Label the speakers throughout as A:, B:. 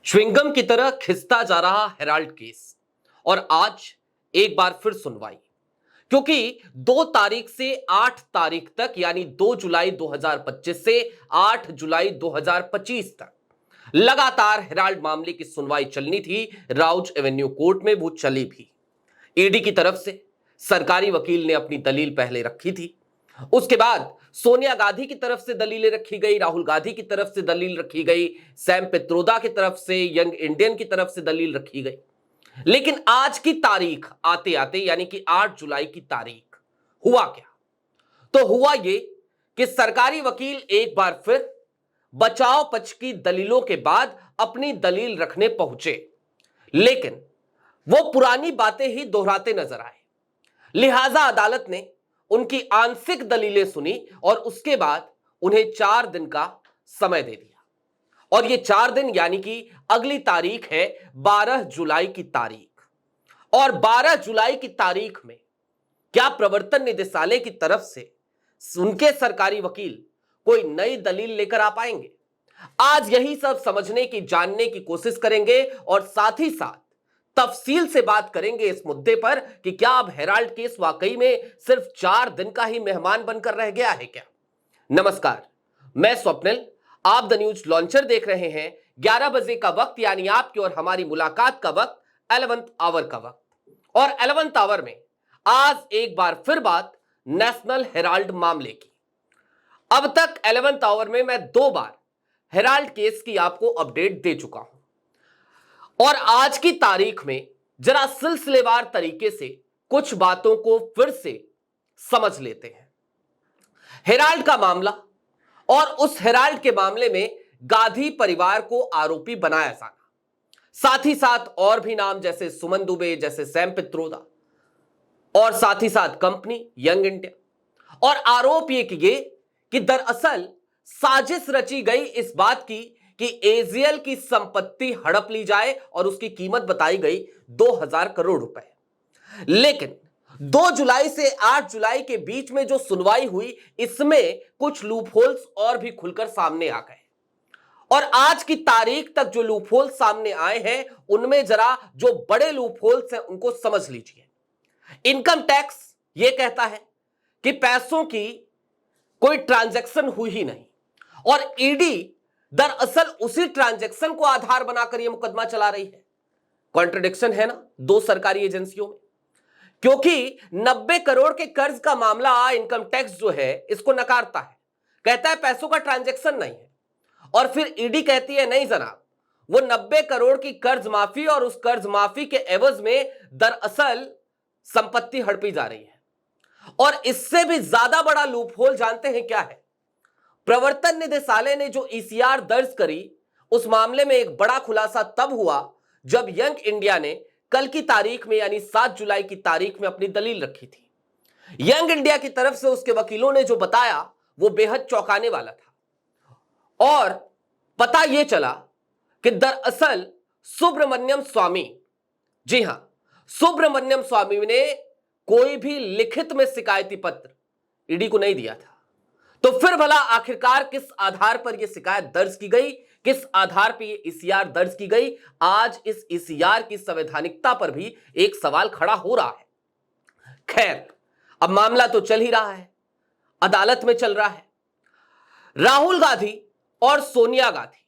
A: Chewing gum की तरह खिंचता जा रहा हेराल्ड केस और आज एक बार फिर सुनवाई, क्योंकि 2 तारीख से 8 तारीख तक यानी 2 जुलाई 2025 से 8 जुलाई 2025 तक लगातार हेराल्ड मामले की सुनवाई चलनी थी। राउज एवेन्यू कोर्ट में वो चली भी। ईडी की तरफ से सरकारी वकील ने अपनी दलील पहले रखी थी, उसके बाद सोनिया गांधी की तरफ से दलीलें रखी गई, राहुल गांधी की तरफ से दलील रखी गई, सैम पित्रोदा की तरफ से, यंग इंडियन की तरफ से दलील रखी गई। लेकिन आज की तारीख आते आते यानी कि 8 जुलाई की तारीख हुआ क्या? तो हुआ ये कि सरकारी वकील एक बार फिर बचाव पक्ष की दलीलों के बाद अपनी दलील रखने पहुंचे, लेकिन वो पुरानी बातें ही दोहराते नजर आए। लिहाजा अदालत ने उनकी आंशिक दलीलें सुनी और उसके बाद उन्हें 4 दिन का समय दे दिया। और ये 4 दिन यानी कि अगली तारीख है 12 जुलाई की तारीख। और 12 जुलाई की तारीख में क्या प्रवर्तन निदेशालय की तरफ से उनके सरकारी वकील कोई नई दलील लेकर आ पाएंगे? आज यही सब समझने की, जानने की कोशिश करेंगे और साथ ही साथ तफसील से बात करेंगे इस मुद्दे पर कि क्या अब हेराल्ड केस वाकई में सिर्फ 4 दिन का ही मेहमान बनकर रह गया है क्या? नमस्कार, मैं स्वप्निल, आप द न्यूज लॉन्चर देख रहे हैं। 11 बजे का वक्त यानी आपकी और हमारी मुलाकात का वक्त, 11th आवर का वक्त। और 11th आवर में आज एक बार फिर बात नेशनल हेराल्ड मामले की। अब तक 11th आवर में मैं 2 बार हेराल्ड केस की आपको अपडेट दे चुका हूं और आज की तारीख में जरा सिलसिलेवार तरीके से कुछ बातों को फिर से समझ लेते हैं। हेराल्ड का मामला और उस हेराल्ड के मामले में गांधी परिवार को आरोपी बनाया जाना, साथ ही साथ और भी नाम जैसे सुमन दुबे, जैसे सैम पित्रोदा और साथ ही साथ कंपनी यंग इंडिया। और आरोप ये कि दरअसल साजिश रची गई इस बात की कि एजीएल की संपत्ति हड़प ली जाए और उसकी कीमत बताई गई 2000 करोड़ रुपए। लेकिन 2 जुलाई से 8 जुलाई के बीच में जो सुनवाई हुई, इसमें कुछ लूपहोल्स और भी खुलकर सामने आ गए। और आज की तारीख तक जो लूपहोल्स सामने आए हैं, उनमें जरा जो बड़े लूपहोल्स हैं उनको समझ लीजिए। इनकम टैक्स यह कहता है कि पैसों की कोई ट्रांजैक्शन हुई ही नहीं और ईडी दरअसल उसी ट्रांजैक्शन को आधार बनाकर यह मुकदमा चला रही है। कॉन्ट्रडिक्शन है ना 2 सरकारी एजेंसियों में, क्योंकि 90 करोड़ के कर्ज का मामला इनकम टैक्स जो है इसको नकारता है, कहता है पैसों का ट्रांजैक्शन नहीं है। और फिर ईडी कहती है नहीं जनाब, वो 90 करोड़ की कर्ज माफी और उस कर्ज माफी के एवज में दरअसल संपत्ति हड़पी जा रही है। और इससे भी ज्यादा बड़ा लूपहोल जानते हैं क्या है? प्रवर्तन निदेशालय ने जो ईसीआर दर्ज करी, उस मामले में एक बड़ा खुलासा तब हुआ जब यंग इंडिया ने कल की तारीख में यानी 7 जुलाई की तारीख में अपनी दलील रखी थी। यंग इंडिया की तरफ से उसके वकीलों ने जो बताया वो बेहद चौंकाने वाला था। और पता यह चला कि दरअसल सुब्रमण्यम स्वामी, जी हां, सुब्रमण्यम स्वामी ने कोई भी लिखित में शिकायती पत्र ईडी को नहीं दिया था। तो फिर भला आखिरकार किस आधार पर यह शिकायत दर्ज की गई, किस आधार पर यह ईसीआर दर्ज की गई? आज इस ईसीआर की संवैधानिकता पर भी एक सवाल खड़ा हो रहा है। खैर, अब मामला तो चल ही रहा है, अदालत में चल रहा है। राहुल गांधी और सोनिया गांधी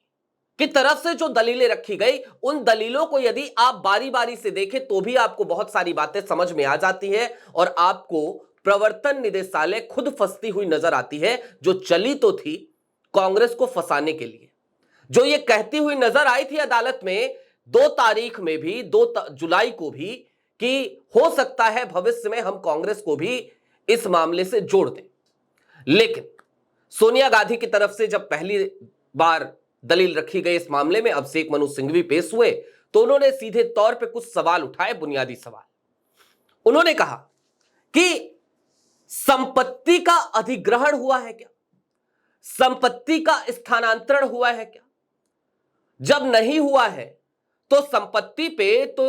A: की तरफ से जो दलीलें रखी गई, उन दलीलों को यदि आप बारी बारी से देखें तो भी आपको बहुत सारी बातें समझ में आ जाती है और आपको प्रवर्तन निदेशालय खुद फंसती हुई नजर आती है, जो चली तो थी कांग्रेस को फंसाने के लिए, जो ये कहती हुई नजर आई थी अदालत में 2 तारीख में भी, 2 जुलाई को भी, कि हो सकता है भविष्य में हम कांग्रेस को भी इस मामले से जोड़ दें। लेकिन सोनिया गांधी की तरफ से जब पहली बार दलील रखी गई इस मामले में, अभिषेक मनु सिंघवी पेश हुए, तो उन्होंने सीधे तौर पे कुछ सवाल उठाए, बुनियादी सवाल। उन्होंने कहा कि संपत्ति का अधिग्रहण हुआ है क्या? संपत्ति का स्थानांतरण हुआ है क्या? जब नहीं हुआ है तो संपत्ति पे तो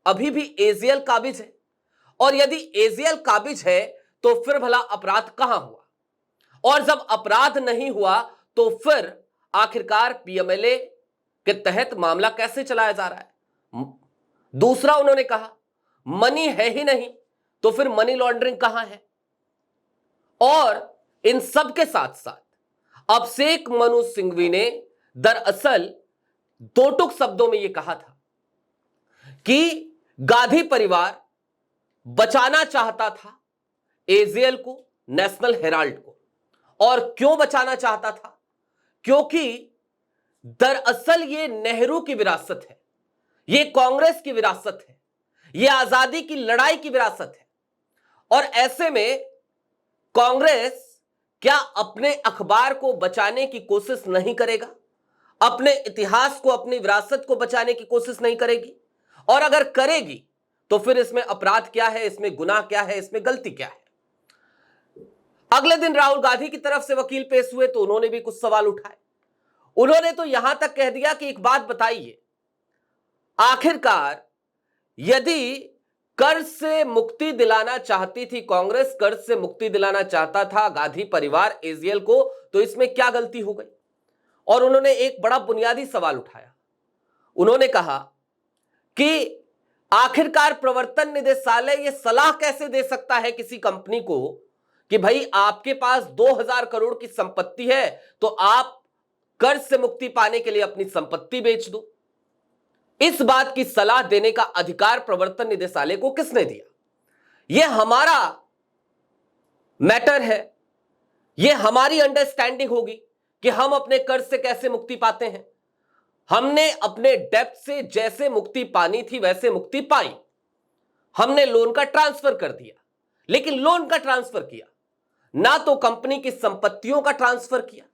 A: अभी भी एजीएल काबिज है, और यदि एजीएल काबिज है तो फिर भला अपराध कहां हुआ? और जब अपराध नहीं हुआ तो फिर आखिरकार पीएमएलए के तहत मामला कैसे चलाया जा रहा है। दूसरा उन्होंने कहा मनी है ही नहीं तो फिर मनी लॉन्ड्रिंग कहां है। और इन सब के साथ साथ अभिषेक मनु सिंघवी ने दरअसल दो टुक शब्दों में यह कहा था कि गांधी परिवार बचाना चाहता था एजीएल को, नेशनल हेराल्ड को। और क्यों बचाना चाहता था? क्योंकि दरअसल ये नेहरू की विरासत है, ये कांग्रेस की विरासत है, ये आजादी की लड़ाई की विरासत है। और ऐसे में कांग्रेस क्या अपने अखबार को बचाने की कोशिश नहीं करेगा? अपने इतिहास को, अपनी विरासत को बचाने की कोशिश नहीं करेगी? और अगर करेगी तो फिर इसमें अपराध क्या है, इसमें गुनाह क्या है, इसमें गलती क्या है? अगले दिन राहुल गांधी की तरफ से वकील पेश हुए तो उन्होंने भी कुछ सवाल उठाए। उन्होंने तो यहां तक कह दिया कि एक बात बताइए, आखिरकार यदि कर्ज से मुक्ति दिलाना चाहती थी कांग्रेस, कर्ज से मुक्ति दिलाना चाहता था गांधी परिवार एजीएल को, तो इसमें क्या गलती हो गई? और उन्होंने एक बड़ा बुनियादी सवाल उठाया। उन्होंने कहा कि आखिरकार प्रवर्तन निदेशालय यह सलाह कैसे दे सकता है किसी कंपनी को कि भाई आपके पास 2000 करोड़ की संपत्ति है तो आप कर्ज से मुक्ति पाने के लिए अपनी संपत्ति बेच दो। इस बात की सलाह देने का अधिकार प्रवर्तन निदेशालय को किसने दिया? यह हमारा मैटर है, यह हमारी अंडरस्टैंडिंग होगी कि हम अपने कर्ज से कैसे मुक्ति पाते हैं। हमने अपने डेब्ट से जैसे मुक्ति पानी थी वैसे मुक्ति पाई। हमने लोन का ट्रांसफर कर दिया, लेकिन लोन का ट्रांसफर किया ना, तो कंपनी की संपत्तियों का ट्रांसफर किया।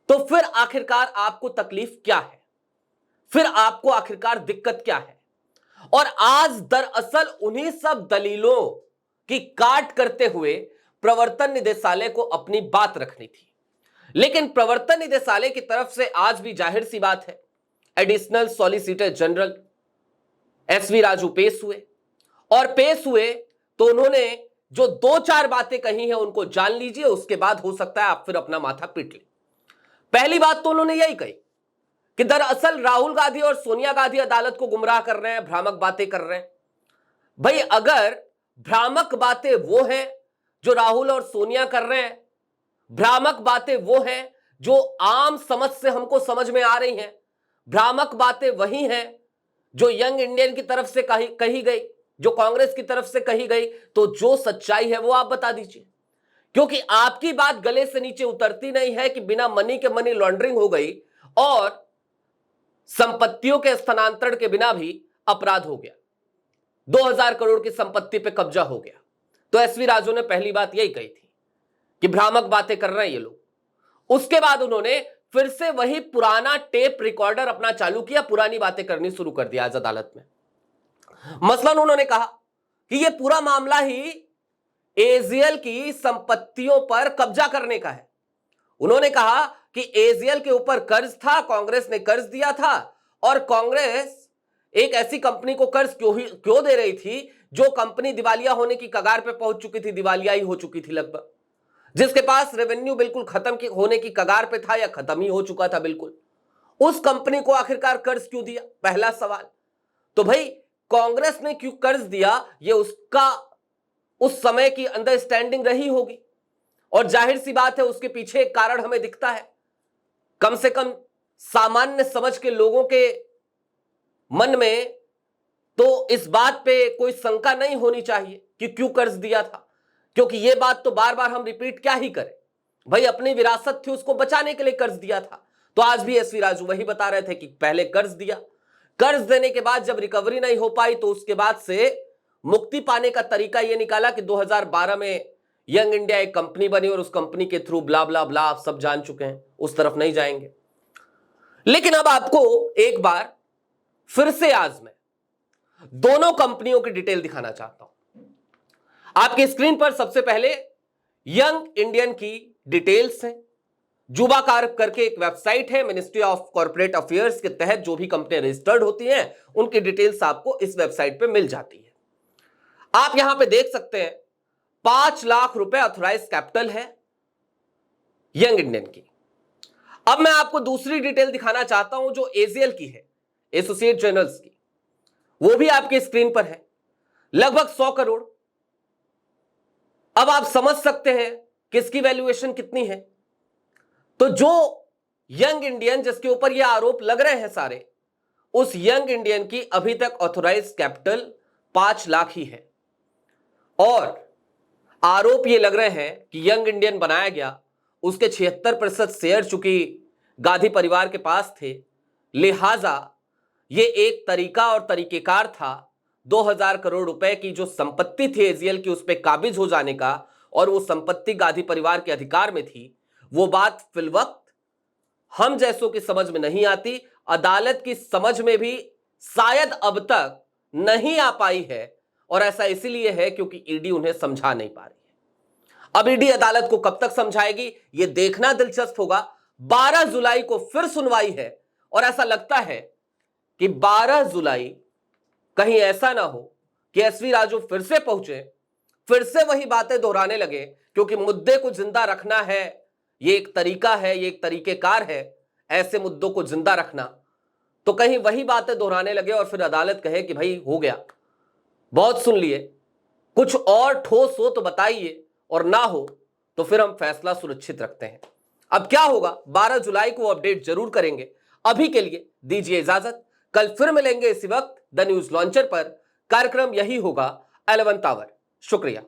A: तो फिर आखिरकार आपको तकलीफ क्या है? फिर आपको आखिरकार दिक्कत क्या है? और आज दरअसल उन्हीं सब दलीलों की काट करते हुए प्रवर्तन निदेशालय को अपनी बात रखनी थी। लेकिन प्रवर्तन निदेशालय की तरफ से आज भी जाहिर सी बात है, additional solicitor general SV Raju पेश हुए। और पेश हुए तो उन्होंने जो दो चार बातें कही हैं उनको जान लीजिए, उसके बाद हो सकता है आप फिर अपना माथा पीट लें। पहली बात तो उन्होंने यही कही कि दरअसल राहुल गांधी और सोनिया गांधी अदालत को गुमराह कर रहे हैं, भ्रामक बातें कर रहे हैं। भाई अगर भ्रामक बातें वो हैं जो राहुल और सोनिया कर रहे हैं, भ्रामक बातें वो हैं जो आम समझ से हमको समझ में आ रही हैं, भ्रामक बातें वही हैं जो यंग इंडियन की तरफ से कही गई, जो कांग्रेस की तरफ से कही गई, तो जो सच्चाई है वो आप बता दीजिए। क्योंकि आपकी बात गले से नीचे उतरती नहीं है कि बिना मनी के मनी लॉन्ड्रिंग हो गई और संपत्तियों के स्थानांतरण के बिना भी अपराध हो गया, 2000 करोड़ की संपत्ति पे कब्जा हो गया। तो एसवी राजू ने पहली बात यही कही थी कि भ्रामक बातें कर रहे हैं ये लोग। उसके बाद उन्होंने फिर से वही पुराना टेप रिकॉर्डर अपना चालू किया, पुरानी बातें करनी शुरू कर दिया आज अदालत में। मसलन उन्होंने कहा कि यह पूरा मामला ही एजीएल की संपत्तियों पर कब्जा करने का है। उन्होंने कहा कि एजीएल के ऊपर कर्ज था, कांग्रेस ने कर्ज दिया था, और कांग्रेस एक ऐसी कंपनी को कर्ज क्यों दे रही थी जो कंपनी दिवालिया होने की कगार पे पहुंच चुकी थी, दिवालिया ही हो चुकी थी लगभग, जिसके पास रेवेन्यू बिल्कुल खत्म होने की कगार पे था या खत्म ही हो चुका था बिल्कुल। उस कंपनी को आखिरकार कर्ज क्यों दिया? पहला सवाल। तो भाई कांग्रेस ने क्यों कर्ज दिया, ये उसका उस समय की अंडरस्टैंडिंग रही होगी, और जाहिर सी बात है उसके पीछे एक कारण हमें दिखता है। कम से कम सामान्य समझ के लोगों के मन में तो इस बात पे कोई शंका नहीं होनी चाहिए कि क्यों कर्ज दिया था, क्योंकि यह बात तो बार बार हम रिपीट क्या ही करें। भाई अपनी विरासत थी, उसको बचाने के लिए कर्ज दिया था। तो आज भी एसवी राजू वही बता रहे थे कि पहले कर्ज दिया, कर्ज देने के बाद जब रिकवरी नहीं हो पाई तो उसके बाद से मुक्ति पाने का तरीका यह निकाला कि 2012 में यंग इंडिया एक कंपनी बनी और उस कंपनी के थ्रू ब्ला ब्ला ब्ला आप सब जान चुके हैं, उस तरफ नहीं जाएंगे। लेकिन अब आपको एक बार फिर से आज मैं दोनों कंपनियों की डिटेल दिखाना चाहता हूं। आपकी स्क्रीन पर सबसे पहले यंग इंडियन की डिटेल्स हैं। जुबाकार करके एक वेबसाइट है, मिनिस्ट्री ऑफ कॉर्पोरेट अफेयर्स के तहत जो भी कंपनियां रजिस्टर्ड होती हैं उनकी डिटेल्स आपको इस वेबसाइट पे मिल जाती है। आप यहां पे देख सकते हैं 5 लाख रुपए ऑथराइज कैपिटल है यंग इंडियन की। अब मैं आपको दूसरी डिटेल दिखाना चाहता हूं जो एजीएल की है, एसोसिएट जर्नल्स की, वो भी आपके स्क्रीन पर है, लगभग 100 करोड़। अब आप समझ सकते हैं कि इसकी वैल्यूएशन कितनी है। तो जो यंग इंडियन जिसके ऊपर ये आरोप लग रहे हैं सारे, उस यंग इंडियन की अभी तक ऑथोराइज कैपिटल 5 लाख ही है। और आरोप ये लग रहे हैं कि यंग इंडियन बनाया गया, उसके 76% शेयर चूंकि गांधी परिवार के पास थे, लिहाजा ये एक तरीका और तरीकेकार था 2000 करोड़ रुपए की जो संपत्ति थी एजीएल की, उस पर काबिज हो जाने का, और वो संपत्ति गांधी परिवार के अधिकार में थी। वो बात फिलवक्त हम जैसों की समझ में नहीं आती, अदालत की समझ में भी शायद अब तक नहीं आ पाई है, और ऐसा इसीलिए है क्योंकि ईडी उन्हें समझा नहीं पा रही है। अब ईडी अदालत को कब तक समझाएगी ये देखना दिलचस्प होगा। 12 जुलाई को फिर सुनवाई है, और ऐसा लगता है कि 12 जुलाई कहीं ऐसा ना हो कि एसवी राजू फिर से पहुंचे, फिर से वही बातें दोहराने लगे, क्योंकि मुद्दे को जिंदा रखना है, ये एक तरीका है, ये एक तरीकेकार है ऐसे मुद्दों को जिंदा रखना। तो कहीं वही बातें दोहराने लगे और फिर अदालत कहे कि भाई हो गया, बहुत सुन लिए, कुछ और ठोस हो तो बताइए, और ना हो तो फिर हम फैसला सुरक्षित रखते हैं। अब क्या होगा 12 जुलाई को अपडेट जरूर करेंगे। अभी के लिए दीजिए इजाजत, कल फिर मिलेंगे इसी वक्त द न्यूज लॉन्चर पर। कार्यक्रम यही होगा 11th आवर। शुक्रिया।